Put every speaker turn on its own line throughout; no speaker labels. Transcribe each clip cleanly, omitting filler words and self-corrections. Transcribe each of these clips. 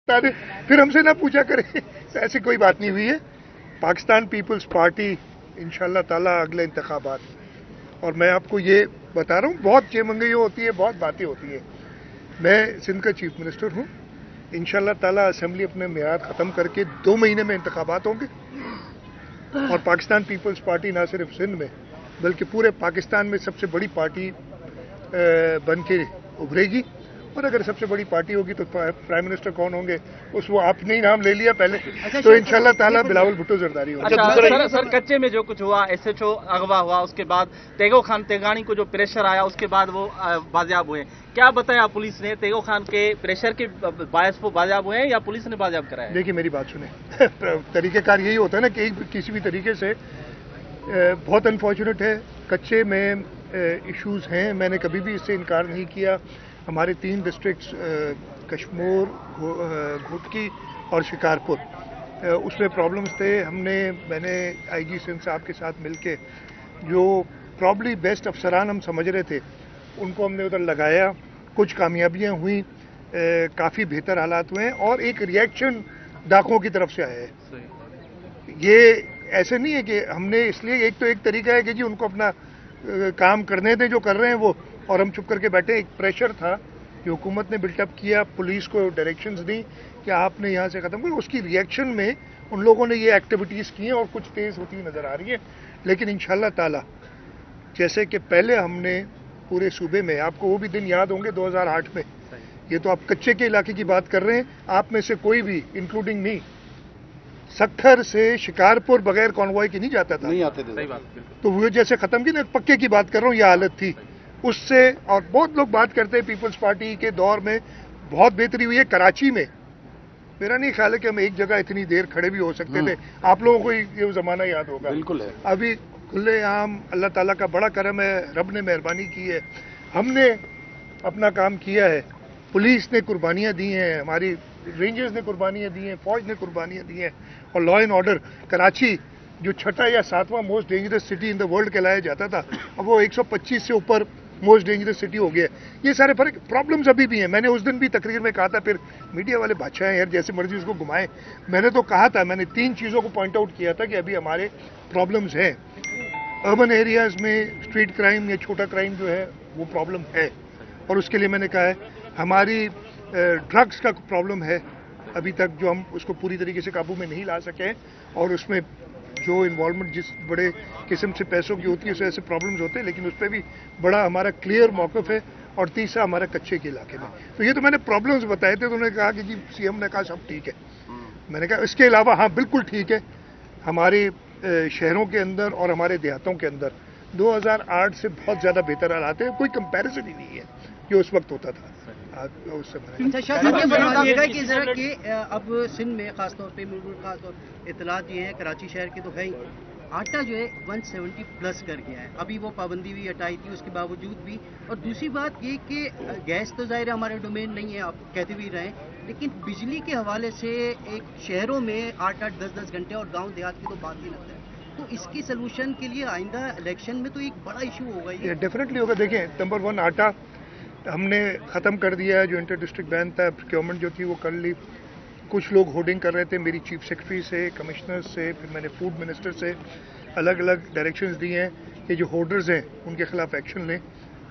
बता दें, फिर हमसे ना पूछा करें। ऐसी कोई बात नहीं हुई है। पाकिस्तान पीपल्स पार्टी इंशाल्लाह ताला अगले इंतखाबात, और मैं आपको ये बता रहा हूँ, बहुत चेमंगई होती है, बहुत बातें होती है। मैं सिंध का चीफ मिनिस्टर हूँ। इंशाल्लाह ताला असेंबली अपने मियाद ख़त्म करके 2 महीने में इंतखाबात होंगे, और पाकिस्तान पीपल्स पार्टी ना सिर्फ सिंध में बल्कि पूरे पाकिस्तान में सबसे बड़ी पार्टी बन के उभरेगी। और अगर सबसे बड़ी पार्टी होगी तो प्राइम मिनिस्टर कौन होंगे, वो आपने ही नाम ले लिया पहले। तो इंशाल्लाह ताला बिलावल भुट्टो जरदारी होगा।
अच्छा सर, कच्चे में जो कुछ हुआ, SHO अगवा हुआ, उसके बाद तेगो खान तेगानी को जो प्रेशर आया, उसके बाद वो बाजियाब हुए, क्या बताया पुलिस ने? तेगो खान के प्रेशर के बायस वो बाजियाब हुए हैं या पुलिस ने बाजियाब कराया?
देखिए मेरी बात सुने। तरीक़ेकार यही होता है ना कि किसी भी तरीके से, बहुत अनफॉर्चुनेट है, कच्चे में इश्यूज हैं, मैंने कभी भी इससे इनकार नहीं किया। हमारे 3 डिस्ट्रिक्ट्स कश्मीर, घोटकी और शिकारपुर, उसमें प्रॉब्लम्स थे। मैंने IG सिंध साहब के साथ मिलके जो प्रॉब्ली बेस्ट अफसरान हम समझ रहे थे उनको हमने उधर लगाया। कुछ कामयाबियां हुई, काफ़ी बेहतर हालात हुए हैं, और एक रिएक्शन डाकुओं की तरफ से आया है। ये ऐसे नहीं है कि हमने, इसलिए एक तो एक तरीका है कि जी उनको अपना काम करने दें जो कर रहे हैं वो, और हम चुप करके बैठे। एक प्रेशर था कि हुकूमत ने बिल्टअप किया, पुलिस को डायरेक्शंस दी कि आपने यहाँ से ख़त्म करो। उसकी रिएक्शन में उन लोगों ने ये एक्टिविटीज़ की हैं और कुछ तेज़ होती हुई नज़र आ रही है। लेकिन इंशाल्लाह ताला, जैसे कि पहले हमने पूरे सूबे में, आपको वो भी दिन याद होंगे 2008 में, ये तो आप कच्चे के इलाके की बात कर रहे हैं, आप में से कोई भी इंक्लूडिंग मी सक्खर से शिकारपुर बगैर कॉन्वॉय के नहीं जाता था,
नहीं आते थे।
सही बात।
तो वो जैसे ख़त्म की ना, पक्के की बात कर रहा हूँ, ये हालत थी उससे। और बहुत लोग बात करते हैं पीपल्स पार्टी के दौर में बहुत बेहतरी हुई है। कराची में मेरा नहीं ख्याल है कि हम एक जगह इतनी देर खड़े भी हो सकते थे। आप लोगों को ये ज़माना याद होगा।
बिल्कुल है।
अभी खुलेआम अल्लाह ताला का बड़ा करम है, रब ने मेहरबानी की है, हमने अपना काम किया है। पुलिस ने कुर्बानियाँ दी हैं, हमारी रेंजर्स ने कुर्बानियाँ दी हैं, फौज ने कुर्बानियाँ दी हैं, और लॉ एंड ऑर्डर, कराची जो 6वां या 7वां most dangerous city in the world कहलाया जाता था, अब वो 125 से ऊपर मोस्ट डेंजरस सिटी हो गया। ये सारे फर्क, प्रॉब्लम्स अभी भी हैं। मैंने उस दिन भी तकरीर में कहा था, फिर मीडिया वाले बादशाह हैं यार, जैसे मर्जी उसको घुमाएं। मैंने तो कहा था, मैंने 3 चीज़ों को पॉइंट आउट किया था कि अभी हमारे प्रॉब्लम्स हैं। अर्बन एरियाज़ में स्ट्रीट क्राइम या छोटा क्राइम जो है वो प्रॉब्लम है, और उसके लिए मैंने कहा है हमारी ड्रग्स का प्रॉब्लम है अभी तक, जो हम उसको पूरी तरीके से काबू में नहीं ला सके हैं, और उसमें जो इन्वॉल्वमेंट जिस बड़े किस्म से पैसों की होती है, उससे ऐसे प्रॉब्लम्स होते हैं, लेकिन उस पर भी बड़ा हमारा क्लियर मौक़िफ़ है। और तीसरा हमारा कच्चे के इलाके में। तो ये तो मैंने प्रॉब्लम्स बताए थे, तो उन्होंने कहा कि जी CM ने कहा सब ठीक है। मैंने कहा इसके अलावा हाँ बिल्कुल ठीक है। हमारे शहरों के अंदर और हमारे देहातों के अंदर 2008 से बहुत ज़्यादा बेहतर हालात है, कोई कंपैरिजन ही नहीं है जो उस वक्त होता था उस समय।
बताइएगा कि जरा कि अब सिंध में खासतौर पे, बिल्कुल खासतौर इतलात ये हैं, कराची शहर के तो है ही, आटा जो है 170 प्लस कर गया है। अभी वो पाबंदी भी हटाई थी, उसके बावजूद भी। और दूसरी बात ये कि गैस तो ज़ाहिर हमारे डोमेन नहीं है, आप कहते भी रहे, लेकिन बिजली के हवाले से एक शहरों में 8-8, 10-10 घंटे, और गांव देहात की तो बात ही लगता है। तो इसकी सलूशन के लिए आइंदा इलेक्शन में तो एक बड़ा इशू होगा ये।
डेफिनेटली होगा। देखिए, नंबर 1 आटा हमने ख़त्म कर दिया है, जो इंटर डिस्ट्रिक्ट बैन था, प्रोक्योरमेंट जो थी वो कर ली। कुछ लोग होर्डिंग कर रहे थे, मेरी चीफ सेक्रेटरी से, कमिश्नर से, फिर मैंने फूड मिनिस्टर से अलग अलग डायरेक्शंस दिए हैं कि जो होर्डर्स हैं उनके खिलाफ एक्शन लें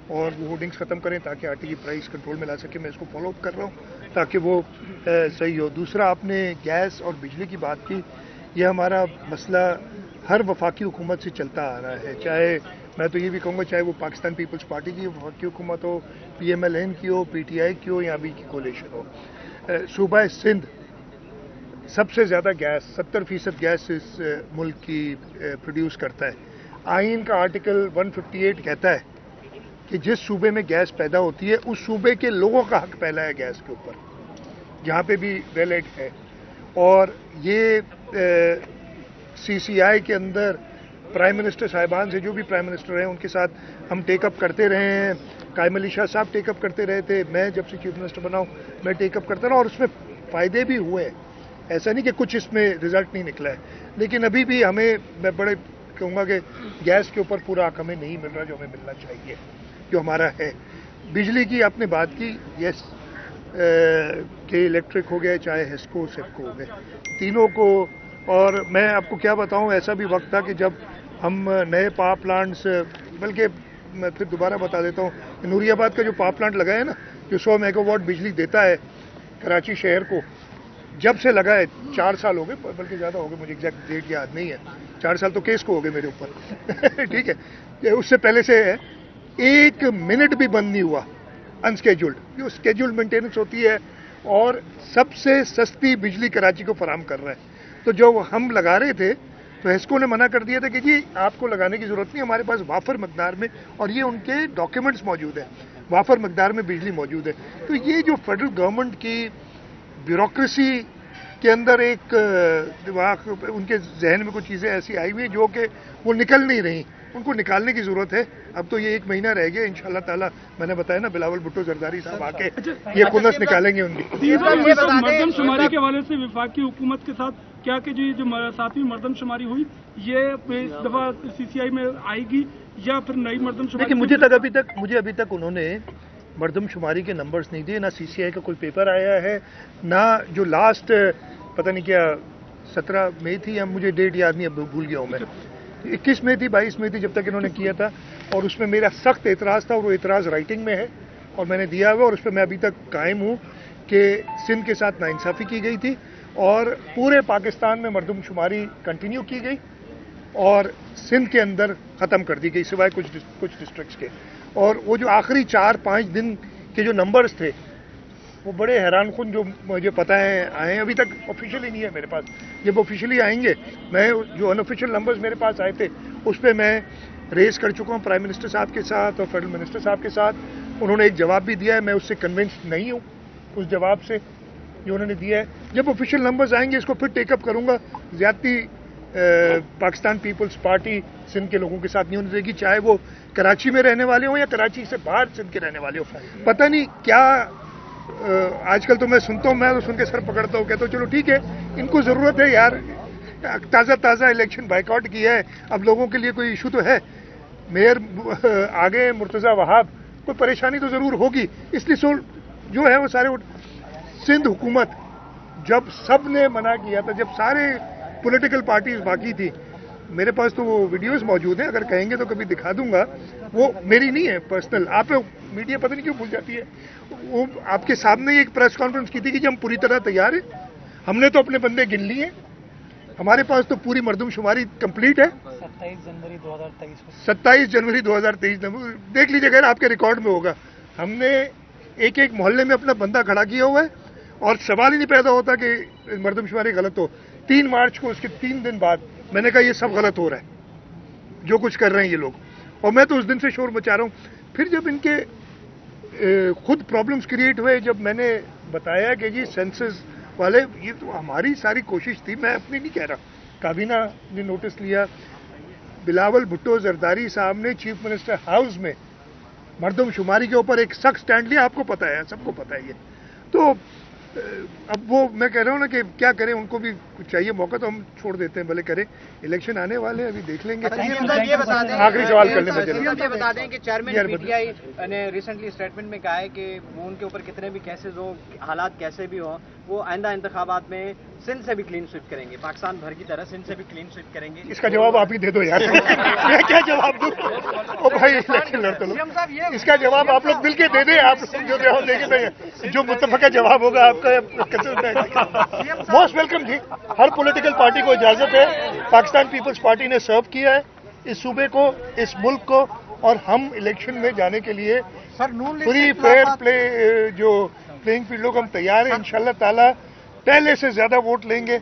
और वो होर्डिंग्स ख़त्म करें ताकि आटे की प्राइस कंट्रोल में ला सके। मैं इसको फॉलो अप कर रहा हूँ ताकि वो सही हो। दूसरा, आपने गैस और बिजली की बात की, यह हमारा मसला हर वफाकी हुकूमत से चलता आ रहा है। चाहे मैं तो ये भी कहूँगा, चाहे वो पाकिस्तान पीपल्स पार्टी की वफाकी हुकूमत हो, PMLN की हो, PTI की हो, या अभी की कोलिशन हो, सूबा सिंध सबसे ज़्यादा गैस, 70% गैस इस मुल्क की प्रोड्यूस करता है। आइन का आर्टिकल 158 कहता है कि जिस सूबे में गैस पैदा होती है उस सूबे के लोगों का हक पहला है गैस के ऊपर, जहाँ पे भी वेलेट है। और ये CCI के अंदर प्राइम मिनिस्टर साहिबान से, जो भी प्राइम मिनिस्टर हैं उनके साथ हम टेकअप करते रहे हैं। कायम अली शाह साहब टेकअप करते रहे थे, मैं जब से चीफ मिनिस्टर बना हूँ मैं टेकअप करता रहा, और उसमें फ़ायदे भी हुए हैं। ऐसा नहीं कि कुछ इसमें रिजल्ट नहीं निकला है, लेकिन अभी भी हमें, मैं बड़े कहूँगा कि गैस के ऊपर पूरा हक हमें नहीं मिल रहा जो हमें मिलना चाहिए, जो हमारा है। बिजली की आपने बात की, यस, कि चाहे इलेक्ट्रिक हो गया, चाहे हेस्को सेप्को हो गए, तीनों को। और मैं आपको क्या बताऊं, ऐसा भी वक्त था कि जब हम नए पावर प्लांट्स, बल्कि मैं फिर दोबारा बता देता हूं, नूरियाबाद का जो पावर प्लांट लगा है ना, जो 100 मेगावाट बिजली देता है कराची शहर को, जब से लगा है 4 साल हो गए, बल्कि ज़्यादा हो गए, मुझे एग्जैक्ट डेट याद नहीं है, 4 साल तो केस को हो गए मेरे ऊपर ठीक है, उससे पहले से है, 1 मिनट भी बंद नहीं हुआ अनस्केड्यूल्ड, जो स्केड्यूल्ड मेंटेनेंस होती है, और सबसे सस्ती बिजली कराची को फराहम कर रहा है। तो जो हम लगा रहे थे तो हेस्को ने मना कर दिया था कि जी आपको लगाने की जरूरत नहीं, हमारे पास वाफर मकदार में, और ये उनके डॉक्यूमेंट्स मौजूद है, वाफर मकदार में बिजली मौजूद है। तो ये जो फेडरल गवर्नमेंट की ब्यूरोक्रेसी के अंदर एक दिमाग, उनके जहन में कुछ चीज़ें ऐसी आई हुई हैं जो कि वो निकल नहीं रही, उनको निकालने की ज़रूरत है। अब तो ये 1 महीना रह गया, इंशाल्लाह ताला, मैंने बताया ना, बिलावल भुट्टो जरदारी साहब आके ये खुनस निकालेंगे उनकी।
मरदमशुमारी के हवाले से विभाग की हुकूमत के साथ क्या कि जो 7वीं मरदमशुमारी हुई, ये इस दफा CCI में आएगी या फिर नई मरदमशुमारी?
देखिए, मुझे अभी तक उन्होंने मरदमशुमारी के नंबर्स नहीं दिए, ना CCI का कोई पेपर आया है, ना जो लास्ट पता नहीं क्या 17 मई थी, या मुझे डेट याद नहीं, अब भूल गया हूँ मैं, 21 में थी, 22 में थी, जब तक इन्होंने किया था, और उसमें मेरा सख्त एतराज़ था, और वो एतराज़ राइटिंग में है और मैंने दिया हुआ, और उस पर मैं अभी तक कायम हूँ कि सिंध के साथ नाइंसाफ़ी की गई थी, और पूरे पाकिस्तान में मरदमशुमारी कंटिन्यू की गई और सिंध के अंदर ख़त्म कर दी गई, सिवाय कुछ डिस्ट्रिक्ट्स के। और वो जो आखिरी 4-5 दिन के जो नंबर्स थे, वो बड़े हैरानकुन, जो मुझे पता है आए हैं, अभी तक ऑफिशियली नहीं है मेरे पास, जब ऑफिशियली आएंगे, मैं जो अनऑफिशियल नंबर्स मेरे पास आए थे उस पर मैं रेस कर चुका हूँ प्राइम मिनिस्टर साहब के साथ और फेडरल मिनिस्टर साहब के साथ। उन्होंने एक जवाब भी दिया है, मैं उससे कन्विंस्ड नहीं हूँ उस जवाब से जो उन्होंने दिया है। जब ऑफिशियल नंबर्स आएंगे इसको फिर टेकअप करूँगा। ज्यादती पाकिस्तान पीपल्स पार्टी सिंध के लोगों के साथ नहीं होने देगी, चाहे वो कराची में रहने वाले हों या कराची से बाहर सिंध के रहने वाले हों। पता नहीं क्या आजकल तो मैं सुनता हूँ, मैं तो सुन के सर पकड़ता हूँ, कहता हूँ चलो ठीक है, इनको ज़रूरत है यार, ताज़ा इलेक्शन बाइकआउट किया है, अब लोगों के लिए कोई इशू तो है, मेयर आगे मुर्तज़ा वहाब, कोई परेशानी तो ज़रूर होगी, इसलिए जो है वो सारे सिंध हुकूमत जब सब ने मना किया था, जब सारे पॉलिटिकल पार्टीज बाकी थी, मेरे पास तो वो वीडियोस मौजूद हैं, अगर कहेंगे तो कभी दिखा दूंगा, वो मेरी नहीं है पर्सनल, आप मीडिया पता नहीं क्यों भूल जाती है, वो आपके सामने एक प्रेस कॉन्फ्रेंस की थी कि हम पूरी तरह तैयार हैं, हमने तो अपने बंदे गिन लिए, हमारे पास तो पूरी मरदमशुमारी कंप्लीट है। 27 जनवरी 2023 देख लीजिए, अगर आपके रिकॉर्ड में होगा, हमने एक मोहल्ले में अपना बंदा खड़ा किया हुआ है और सवाल ही नहीं पैदा होता कि मरदमशुमारी गलत हो। 3 मार्च को, उसके 3 दिन बाद मैंने कहा ये सब गलत हो रहा है जो कुछ कर रहे हैं ये लोग, और मैं तो उस दिन से शोर मचा रहा हूँ। फिर जब इनके खुद प्रॉब्लम्स क्रिएट हुए, जब मैंने बताया कि जी सेंसस वाले, ये तो हमारी सारी कोशिश थी, मैं अपनी नहीं कह रहा, काबीना ने नोटिस लिया, बिलावल भुट्टो जरदारी साहब ने चीफ मिनिस्टर हाउस में मरदमशुमारी के ऊपर एक सख्त स्टैंड लिया, आपको पता है, सबको पता है ये। तो अब वो मैं कह रहा हूँ ना कि क्या करें, उनको भी कुछ चाहिए मौका, तो हम छोड़ देते हैं, भले करें, इलेक्शन आने वाले हैं, अभी देख लेंगे। आखिरी सवाल कर लें,
ये बता दें कि चेयरमैन PTI ने रिसेंटली स्टेटमेंट में कहा है कि वो उनके ऊपर कितने भी केसेस हो, हालात कैसे भी हो, वो आइंदा इंतखाबात में सिंध से भी क्लीन स्वीप करेंगे, पाकिस्तान भर की तरह सिंध से भी क्लीन स्वीप करेंगे।
इसका जवाब आप ही दे दो यार मैं क्या जवाब दूं? ओ भाई, इलेक्शन लड़ते लो, इसका जवाब आप लोग मिल के दे दें, आप जो जवाब देंगे, जो मुत्तफका जवाब होगा आपका मोस्ट वेलकम जी। हर पॉलिटिकल पार्टी को इजाजत है, पाकिस्तान पीपल्स पार्टी ने सर्व किया है इस सूबे को, इस मुल्क को, और हम इलेक्शन में जाने के लिए पूरी फेयर प्ले जो प्लेइंग फील्ड लोग हम तैयार हैं, इंशाल्लाह ताला पहले से ज्यादा वोट लेंगे।